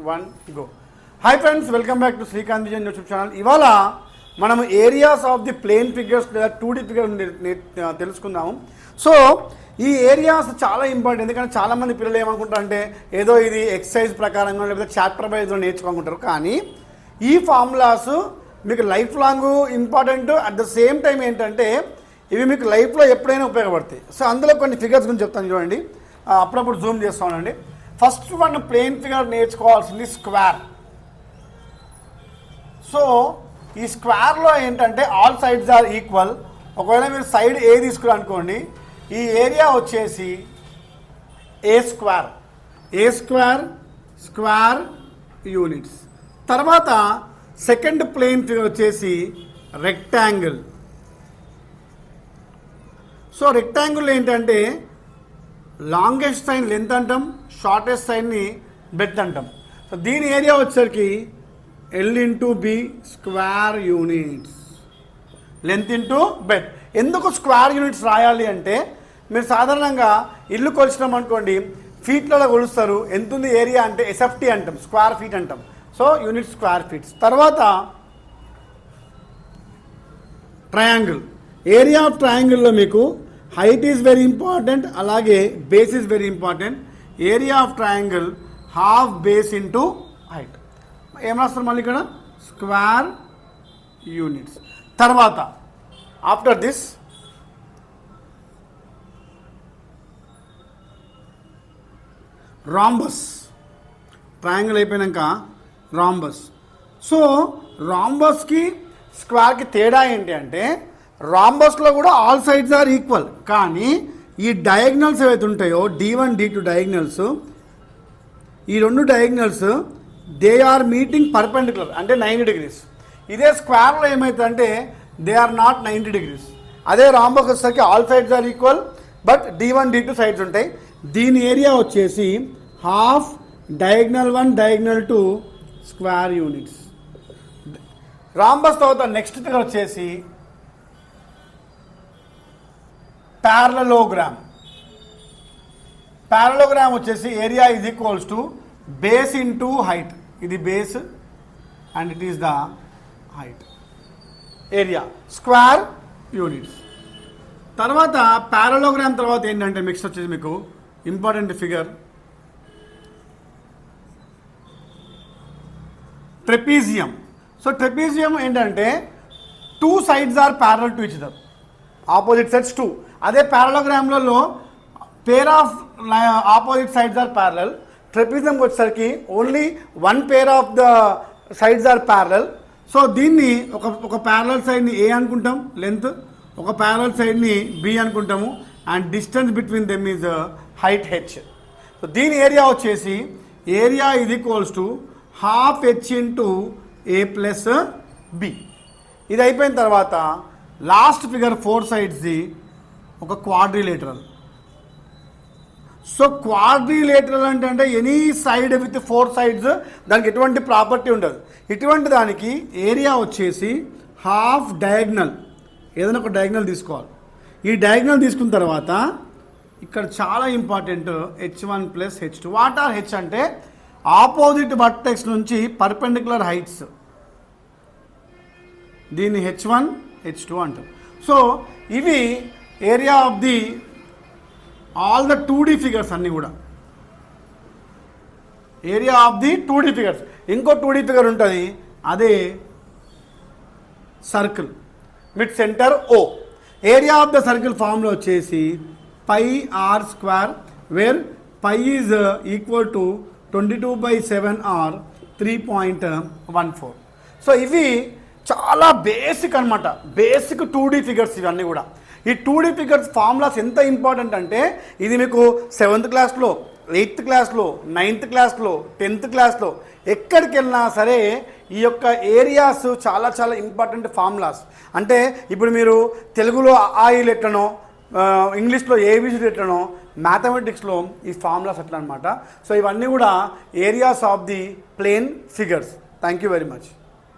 1 go. Hi friends, welcome back to Srikanth Vijayan YouTube channel. ఇవాళ మనం areas of the plane figures లేదా 2D figure తెలుసుకుందాము. So ఈ areas చాలా important, ఎందుకంటే చాలామంది పిల్లలు ఏమనుకుంటారు అంటే ఏదో ఇది ఎక్సర్సైజ్ ప్రకారంగా లేకపోతే చాప్టర్ వైజ్లో నేర్చుకోనుకుంటారు. కానీ ఈ ఫార్ములాస్ మీకు life long important. At the same time ఏంటంటే ఇవి మీకు లైఫ్లో ఎప్పుడైనా ఉపయోగపడతాయి. సో అందులో కొన్ని ఫిగర్స్ గురించి చెప్తాను చూడండి, అప్పుడప్పుడు జూమ్ చేస్తానండి. ఫస్ట్ వన్ ప్లేన్ ఫిగర్ నేర్చుకోవాల్సింది స్క్వేర్. సో ఈ స్క్వేర్లో ఏంటంటే ఆల్ సైడ్స్ ఆర్ ఈక్వల్. ఒకవేళ మీరు సైడ్ ఏ తీసుకురనుకోండి, ఈ ఏరియా వచ్చేసి ఏ స్క్వేర్ స్క్వేర్ యూనిట్స్. తర్వాత సెకండ్ ప్లేన్ ఫిగర్ వచ్చేసి రెక్టాంగిల్. సో రెక్టాంగిల్ ఏంటంటే లాంగెస్ట్ సైన్ లెంత్ అంటాం, షార్టెస్ట్ సైన్ని బ్రెడ్త్ అంటాం. సో దీని ఏరియా వచ్చేసరికి L/B square units, length into breadth. ఎందుకు స్క్వేర్ యూనిట్స్ రాయాలి అంటే మీరు సాధారణంగా ఇల్లు కొలిచినాం అనుకోండి, ఫీట్లలో కొలుస్తారు. ఎంత ఉంది ఏరియా అంటే SFT అంటాం, స్క్వేర్ ఫీట్ అంటాం. So unit square feets. తర్వాత ట్రయాంగిల్. ఏరియా ఆఫ్ ట్రయాంగిల్లో మీకు హైట్ ఈజ్ వెరీ ఇంపార్టెంట్, అలాగే base is very important. Area of triangle half base into height. ఏం రాస్తారు మళ్ళీ ఇక్కడ స్క్వేర్ యూనిట్స్. తర్వాత ఆఫ్టర్ దిస్ రాంబస్. ట్రయాంగిల్ అయిపోయాక రాంబస్. సో రాంబస్కి స్క్వేర్కి తేడా ఏంటి అంటే రాంబస్లో కూడా ఆల్ సైడ్స్ ఆర్ ఈక్వల్, కానీ ఈ డయాగ్నల్స్ ఏవైతే ఉంటాయో D1 D2 డయాగ్నల్స్, ఈ రెండు diagonals they are meeting perpendicular అంటే 90 degrees. ఇదే స్క్వేర్లో ఏమవుతుందంటే దే ఆర్ నాట్ 90 degrees. అదే రాంబస్ వచ్చేసరికి all sides are equal but D1 D2 sides ఉంటాయి. దీని ఏరియా వచ్చేసి half diagonal 1 diagonal 2 square units. Rhombus తర్వాత నెక్స్ట్ ఫిగర్ వచ్చేసి ప్యారలలోగ్రామ్. ప్యారలలోగ్రామ్ వచ్చేసి area is equals to base into height. ఇది base and it is the height. Area square units. తర్వాత parallelogram తర్వాత ఏంటంటే నెక్స్ట్ వచ్చేసి మీకు important figure trapezium. So trapezium ఏంటంటే 2 sides are parallel to each other, opposite sides 2. అదే ప్యారలోగ్రామ్లలో pair of opposite sides are parallel. ట్రెపీజియంకి వచ్చేసరికి only 1 pair of the sides are parallel. So దీన్ని ఒక ప్యారల్ సైడ్ని A అనుకుంటాం లెంత్, ఒక ప్యారల్ సైడ్ని B అనుకుంటాము, and distance between them is height H. So దీని ఏరియా వచ్చేసి area is equals to half H into A plus B. ఇది అయిపోయిన తర్వాత లాస్ట్ ఫిగర్ 4 sides ఒక క్వాడ్రిలేటరల్. సో క్వాడ్రిలేటరల్ అంటే ఎనీ సైడ్ విత్ 4 sides, దానికి ఎటువంటి ప్రాపర్టీ ఉండదు. ఇటువంటి దానికి ఏరియా వచ్చేసి హాఫ్ డయాగ్నల్, ఏదైనా ఒక డయాగ్నల్ తీసుకోవాలి. ఈ డయాగ్నల్ తీసుకున్న తర్వాత ఇక్కడ చాలా important H1 plus H2. What are H అంటే ఆపోజిట్ వర్టెక్స్ నుంచి పర్పెండిక్యులర్ హైట్స్, దీన్ని H1 H2 అంటారు. సో ఇవి area of the all the 2D figures అన్నీ కూడా. Area of the 2D figures. ఇంకో 2D ఫిగర్ ఉంటుంది, అదే circle with centre O. Area of the circle formula వచ్చేసి πr², where π is equal to 22/7 or 3.14. So ఇవి చాలా basic అనమాట, basic 2D figures ఇవన్నీ కూడా. ఈ 2D ఫిగర్స్ ఫార్ములాస్ ఎంత ఇంపార్టెంట్ అంటే ఇది మీకు 7th క్లాస్లో, 8th క్లాస్లో, 9th క్లాస్లో, 10th క్లాస్లో ఎక్కడికి వెళ్ళినా సరే ఈ యొక్క ఏరియాస్ చాలా చాలా ఇంపార్టెంట్ ఫార్ములాస్. అంటే ఇప్పుడు మీరు తెలుగులో ఆయిల్ ఎట్లనో, ఇంగ్లీష్లో ఏబిసిడి ఎట్లనో, మ్యాథమెటిక్స్లో ఈ ఫార్ములాస్ ఎట్లా అనమాట. సో ఇవన్నీ కూడా areas of the plane figures. Thank you very much.